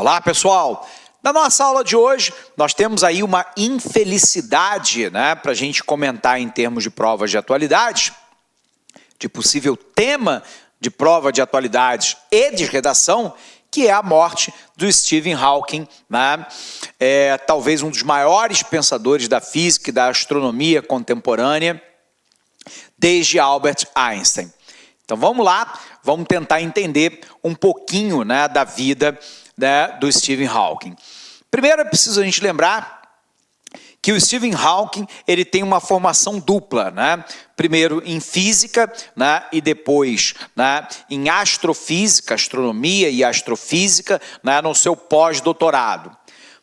Olá, pessoal! Na nossa aula de hoje, nós temos aí uma infelicidade, né, para a gente comentar em termos de provas de atualidades, de possível tema de prova de atualidades e de redação, que é a morte do Stephen Hawking, né? Talvez um dos maiores pensadores da física e da astronomia contemporânea, desde Albert Einstein. Então vamos lá, vamos tentar entender um pouquinho, né, da vida, né, do Stephen Hawking. Primeiro é preciso a gente lembrar que o Stephen Hawking ele tem uma formação dupla, né? Primeiro em física, né? E depois, né, em astrofísica, astronomia e astrofísica, né, no seu pós-doutorado.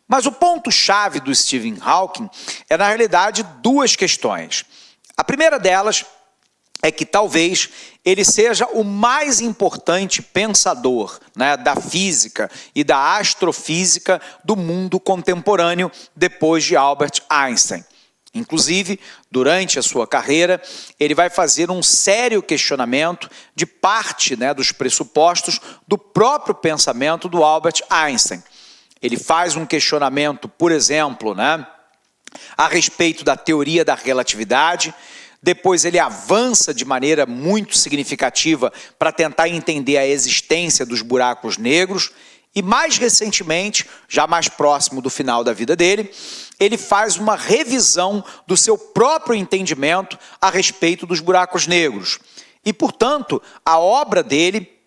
Mas o ponto-chave do Stephen Hawking é, na realidade, duas questões. A primeira delas é que talvez ele seja o mais importante pensador, né, da física e da astrofísica do mundo contemporâneo depois de Albert Einstein. Inclusive, durante a sua carreira, ele vai fazer um sério questionamento de parte, né, dos pressupostos do próprio pensamento do Albert Einstein. Ele faz um questionamento, por exemplo, né, a respeito da teoria da relatividade. Depois ele avança de maneira muito significativa para tentar entender a existência dos buracos negros. E mais recentemente, já mais próximo do final da vida dele, ele faz uma revisão do seu próprio entendimento a respeito dos buracos negros. E, portanto, a obra dele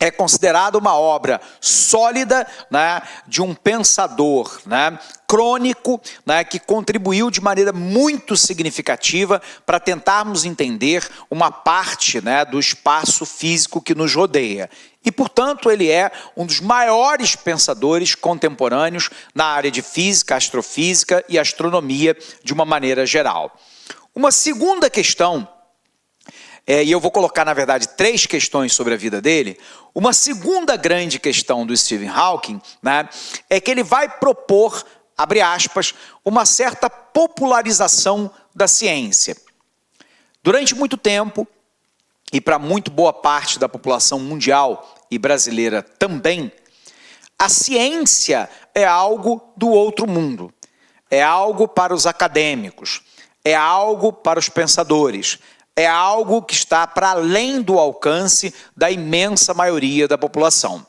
é considerada uma obra sólida, né, de um pensador, né, crônico, né, que contribuiu de maneira muito significativa para tentarmos entender uma parte, né, do espaço físico que nos rodeia. E, portanto, ele é um dos maiores pensadores contemporâneos na área de física, astrofísica e astronomia de uma maneira geral. Uma segunda questão, e eu vou colocar, na verdade, 3 questões sobre a vida dele. Uma segunda grande questão do Stephen Hawking, né, é que ele vai propor, abre aspas, uma certa popularização da ciência. Durante muito tempo, e para muito boa parte da população mundial e brasileira também, a ciência é algo do outro mundo, é algo para os acadêmicos, é algo para os pensadores, é algo que está para além do alcance da imensa maioria da população.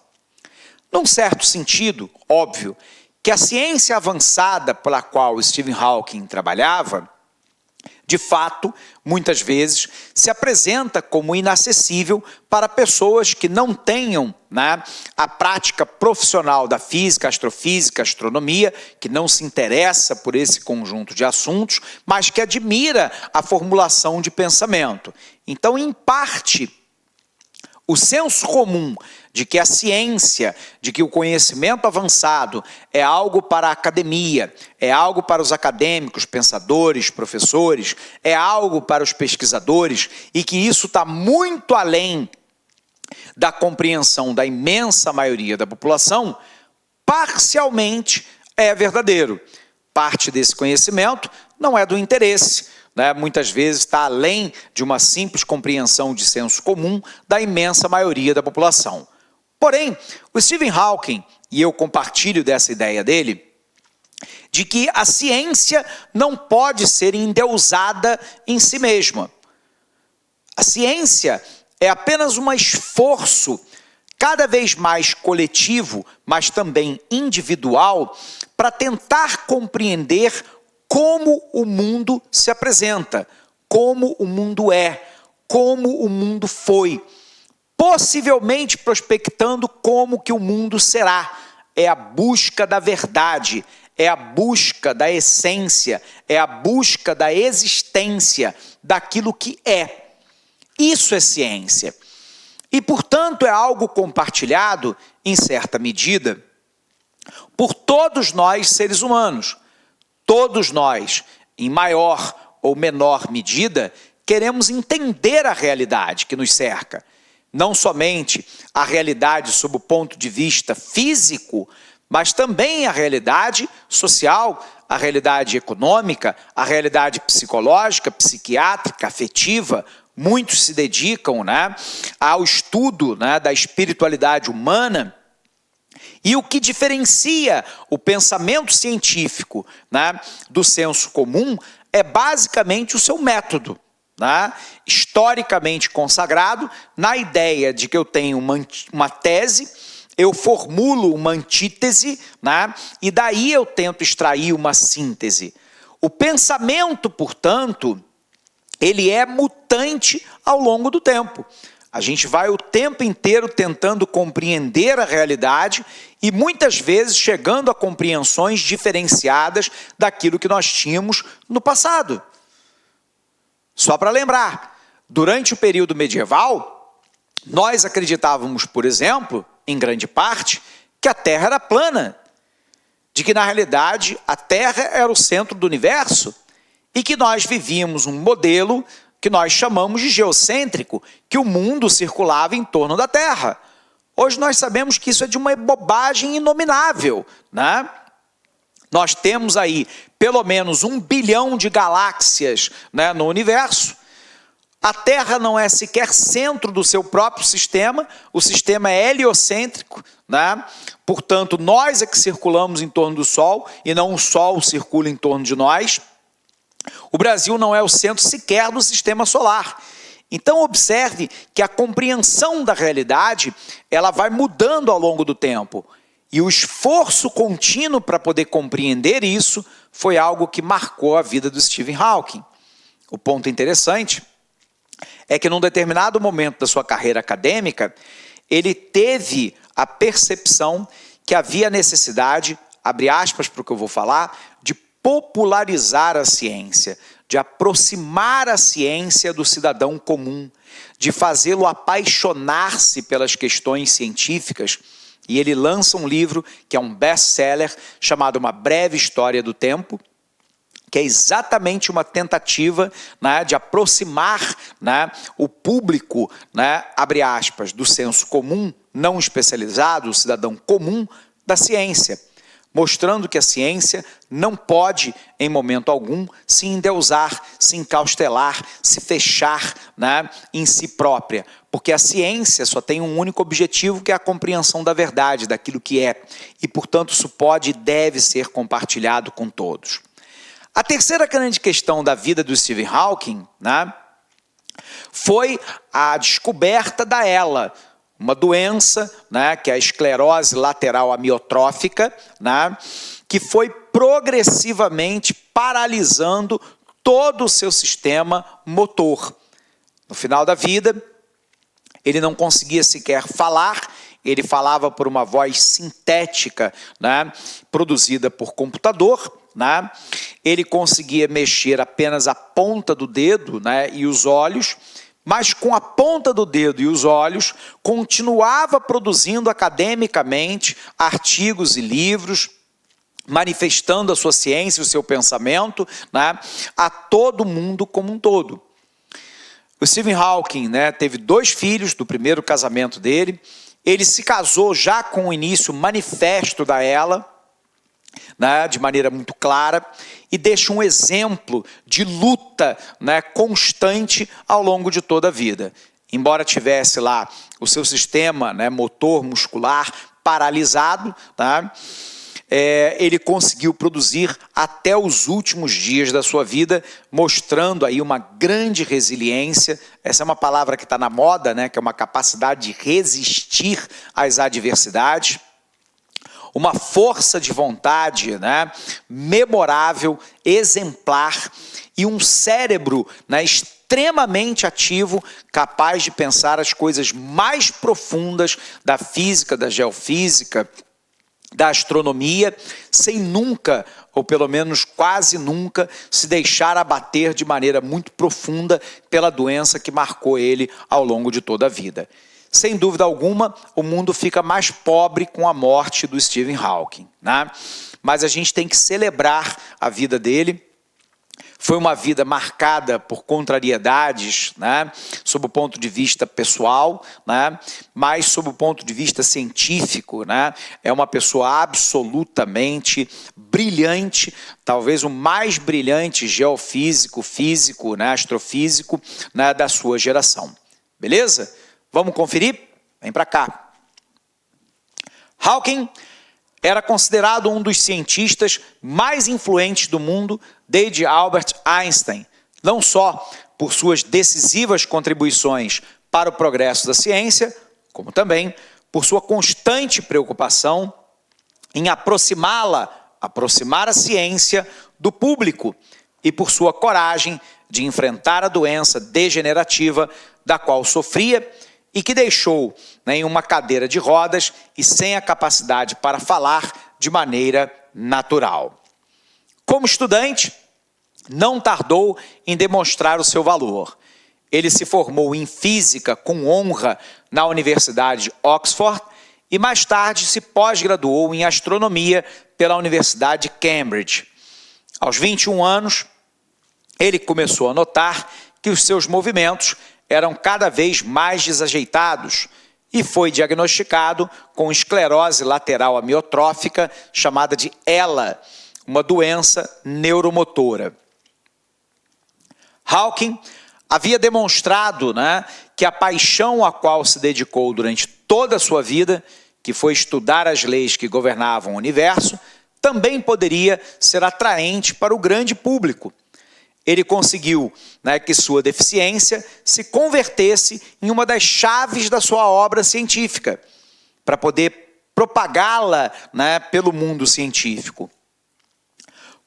Num certo sentido, óbvio, que a ciência avançada pela qual Stephen Hawking trabalhava, de fato, muitas vezes, se apresenta como inacessível para pessoas que não tenham, né, a prática profissional da física, astrofísica, astronomia, que não se interessa por esse conjunto de assuntos, mas que admira a formulação de pensamento. Então, em parte, o senso comum de que a ciência, de que o conhecimento avançado é algo para a academia, é algo para os acadêmicos, pensadores, professores, é algo para os pesquisadores e que isso está muito além da compreensão da imensa maioria da população, parcialmente é verdadeiro. Parte desse conhecimento não é do interesse, né? Muitas vezes está além de uma simples compreensão de senso comum da imensa maioria da população. Porém, o Stephen Hawking, e eu compartilho dessa ideia dele, de que a ciência não pode ser endeusada em si mesma. A ciência é apenas um esforço cada vez mais coletivo, mas também individual, para tentar compreender como o mundo se apresenta, como o mundo é, como o mundo foi, possivelmente prospectando como que o mundo será. É a busca da verdade, é a busca da essência, é a busca da existência daquilo que é. Isso é ciência. E, portanto, é algo compartilhado, em certa medida, por todos nós seres humanos. Todos nós, em maior ou menor medida, queremos entender a realidade que nos cerca. Não somente a realidade sob o ponto de vista físico, mas também a realidade social, a realidade econômica, a realidade psicológica, psiquiátrica, afetiva. Muitos se dedicam, né, ao estudo, né, da espiritualidade humana E o que diferencia o pensamento científico, né, do senso comum é basicamente o seu método, né, historicamente consagrado na ideia de que eu tenho uma tese, eu formulo uma antítese, né, e daí eu tento extrair uma síntese. O pensamento, portanto, ele é mutante ao longo do tempo. A gente vai o tempo inteiro tentando compreender a realidade e muitas vezes chegando a compreensões diferenciadas daquilo que nós tínhamos no passado. Só para lembrar, durante o período medieval, nós acreditávamos, por exemplo, em grande parte, que a Terra era plana, de que na realidade a Terra era o centro do universo e que nós vivíamos um modelo que nós chamamos de geocêntrico, que o mundo circulava em torno da Terra. Hoje nós sabemos que isso é de uma bobagem inominável, né? Nós temos aí pelo menos 1 bilhão de galáxias, né, no universo. A Terra não é sequer centro do seu próprio sistema, o sistema é heliocêntrico, né? Portanto, nós é que circulamos em torno do Sol e não o Sol circula em torno de nós. O Brasil não é o centro sequer do sistema solar. Então observe que a compreensão da realidade, ela vai mudando ao longo do tempo. E o esforço contínuo para poder compreender isso foi algo que marcou a vida do Stephen Hawking. O ponto interessante é que num determinado momento da sua carreira acadêmica, ele teve a percepção que havia necessidade, abre aspas para o que eu vou falar, de popularizar a ciência, de aproximar a ciência do cidadão comum, de fazê-lo apaixonar-se pelas questões científicas. E ele lança um livro que é um best-seller chamado Uma Breve História do Tempo, que é exatamente uma tentativa, né, de aproximar, né, o público, né, abre aspas, do senso comum, não especializado, o cidadão comum, da ciência, mostrando que a ciência não pode, em momento algum, se endeusar, se encaustelar, se fechar, né, em si própria, porque a ciência só tem um único objetivo, que é a compreensão da verdade, daquilo que é, e, portanto, isso pode e deve ser compartilhado com todos. A terceira grande questão da vida do Stephen Hawking, né, foi a descoberta da ELA, uma doença, né, que é a esclerose lateral amiotrófica, né, que foi progressivamente paralisando todo o seu sistema motor. No final da vida, ele não conseguia sequer falar, ele falava por uma voz sintética, né, produzida por computador, né? Ele conseguia mexer apenas a ponta do dedo, né, e os olhos, mas com a ponta do dedo e os olhos, continuava produzindo academicamente artigos e livros, manifestando a sua ciência, o seu pensamento, né, a todo mundo como um todo. O Stephen Hawking, né, teve 2 filhos do primeiro casamento dele, ele se casou já com o início manifesto da ELA, né, de maneira muito clara, e deixa um exemplo de luta, né, constante ao longo de toda a vida. Embora tivesse lá o seu sistema, né, motor muscular paralisado, tá, ele conseguiu produzir até os últimos dias da sua vida, mostrando aí uma grande resiliência. Essa é uma palavra que está na moda, né, que é uma capacidade de resistir às adversidades. Uma força de vontade, né, memorável, exemplar, e um cérebro, né, extremamente ativo, capaz de pensar as coisas mais profundas da física, da geofísica, da astronomia, sem nunca, ou pelo menos quase nunca, se deixar abater de maneira muito profunda pela doença que marcou ele ao longo de toda a vida. Sem dúvida alguma, o mundo fica mais pobre com a morte do Stephen Hawking, né? Mas a gente tem que celebrar a vida dele. Foi uma vida marcada por contrariedades, né, sob o ponto de vista pessoal, né, mas sob o ponto de vista científico, né, é uma pessoa absolutamente brilhante, talvez o mais brilhante geofísico, físico, né, astrofísico, né, da sua geração. Beleza? Vamos conferir? Vem para cá. Hawking era considerado um dos cientistas mais influentes do mundo desde Albert Einstein, não só por suas decisivas contribuições para o progresso da ciência, como também por sua constante preocupação em aproximar a ciência do público e por sua coragem de enfrentar a doença degenerativa da qual sofria e que deixou em uma cadeira de rodas e sem a capacidade para falar de maneira natural. Como estudante, não tardou em demonstrar o seu valor. Ele se formou em física com honra na Universidade de Oxford e mais tarde se pós-graduou em astronomia pela Universidade de Cambridge. Aos 21 anos, ele começou a notar que os seus movimentos eram cada vez mais desajeitados e foi diagnosticado com esclerose lateral amiotrófica, chamada de ELA, uma doença neuromotora. Hawking havia demonstrado que a paixão a qual se dedicou durante toda a sua vida, que foi estudar as leis que governavam o universo, também poderia ser atraente para o grande público. Ele conseguiu que sua deficiência se convertesse em uma das chaves da sua obra científica, para poder propagá-la pelo mundo científico.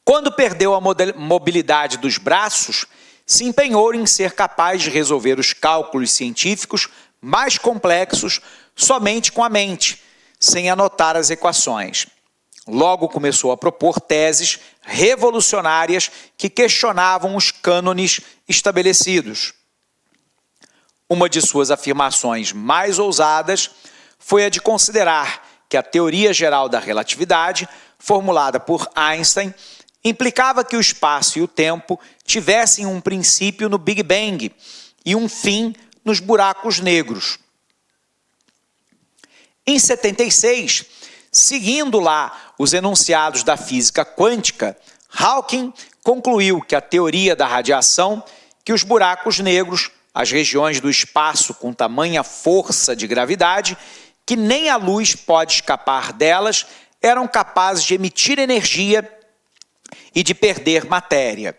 Quando perdeu a mobilidade dos braços, se empenhou em ser capaz de resolver os cálculos científicos mais complexos somente com a mente, sem anotar as equações. Logo começou a propor teses revolucionárias que questionavam os cânones estabelecidos. Uma de suas afirmações mais ousadas foi a de considerar que a teoria geral da relatividade, formulada por Einstein, implicava que o espaço e o tempo tivessem um princípio no Big Bang e um fim nos buracos negros. Em 76, seguindo lá os enunciados da física quântica, Hawking concluiu que a teoria da radiação, que os buracos negros, as regiões do espaço com tamanha força de gravidade, que nem a luz pode escapar delas, eram capazes de emitir energia e de perder matéria.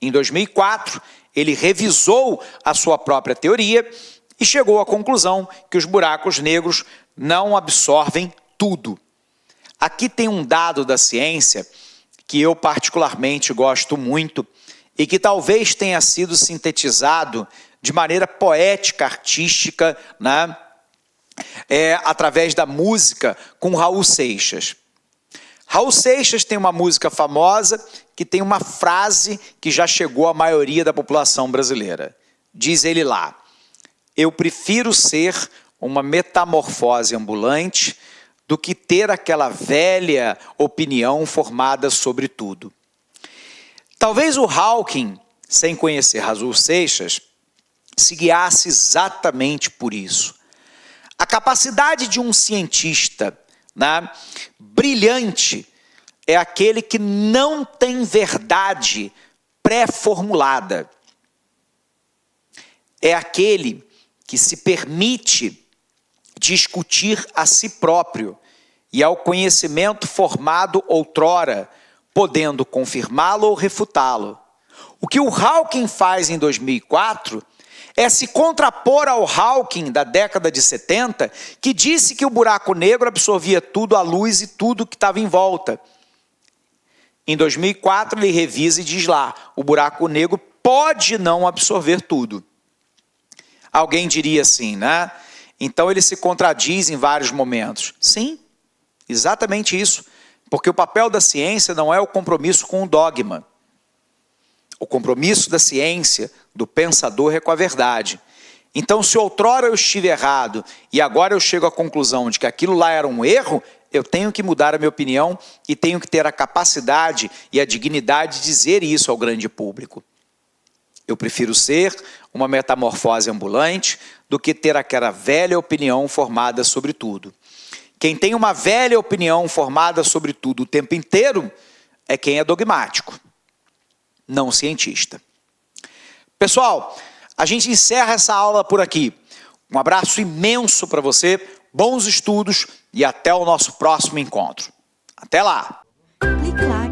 Em 2004, ele revisou a sua própria teoria e chegou à conclusão que os buracos negros não absorvem tudo. Aqui tem um dado da ciência que eu particularmente gosto muito e que talvez tenha sido sintetizado de maneira poética, artística, através da música com Raul Seixas. Raul Seixas tem uma música famosa que tem uma frase que já chegou à maioria da população brasileira. Diz ele lá: eu prefiro ser uma metamorfose ambulante do que ter aquela velha opinião formada sobre tudo. Talvez o Hawking, sem conhecer Raul Seixas, se guiasse exatamente por isso. A capacidade de um cientista brilhante é aquele que não tem verdade pré-formulada. É aquele que se permite discutir a si próprio e ao conhecimento formado outrora, podendo confirmá-lo ou refutá-lo. O que o Hawking faz em 2004 é se contrapor ao Hawking da década de 70, que disse que o buraco negro absorvia tudo, a luz e tudo que estava em volta. Em 2004, ele revisa e diz lá: o buraco negro pode não absorver tudo. Alguém diria assim, Então ele se contradiz em vários momentos. Sim, exatamente isso. Porque o papel da ciência não é o compromisso com o dogma. O compromisso da ciência, do pensador, é com a verdade. Então, se outrora eu estive errado e agora eu chego à conclusão de que aquilo lá era um erro, eu tenho que mudar a minha opinião e tenho que ter a capacidade e a dignidade de dizer isso ao grande público. Eu prefiro ser uma metamorfose ambulante do que ter aquela velha opinião formada sobre tudo. Quem tem uma velha opinião formada sobre tudo o tempo inteiro é quem é dogmático, não cientista. Pessoal, a gente encerra essa aula por aqui. Um abraço imenso para você, bons estudos e até o nosso próximo encontro. Até lá! Clique lá